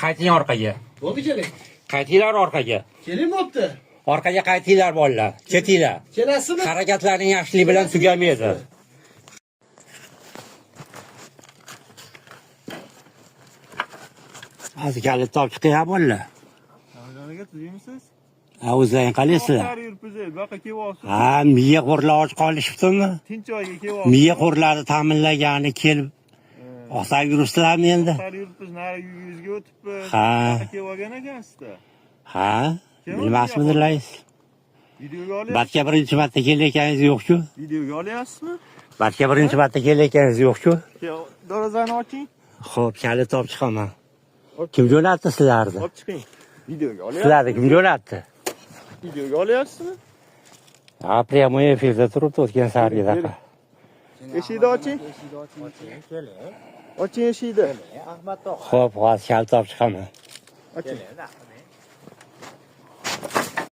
Qayting orqaga. Bo'ldi keling. Qaytinglar orqaga. Keling bo'pti. Orqaga qaytinglar bolalar. Ketinglar. Kelasizmi? Harakatlarning yaxshilik bilan tugamaydi. Hozir kalit topib chiqyapti bolalar. Nega tuzimsiz? Ha, o'zlaring qalaysizlar? Baqa kelyapsiz. Ha, miya qo'rlar och qolishibdimi? Tinch joyga kelyapsiz. Miya qo'rlari ta'minlagani kelib osab yuribsizlarmi endi? Sari yuribsiz, nari yuzga o'tibmiz. Ha. Baqa kelgan ekansizda. Ha, bilmasmidirlaringiz? Videoga olyapsiz. Batga birinchi marta kelayotganingiz yo'q-ku? Videoga olyapsizmi? Batga birinchi marta kelayotganingiz yo'q-ku? Darvozani oching. Xo'p, kalit topib chiqaman. Kim jo'natdi sizlarni? Olib chiqing. Videoga olyapsiz. Sizlarni kim jo'natdi? Videoga olyapsizmi? Ha, прямой efirda turibdi o'tgan sargidaqa. Eshikni oching. Oching eshikni. Xo'p, hozir kalit topib chiqaman. Oching.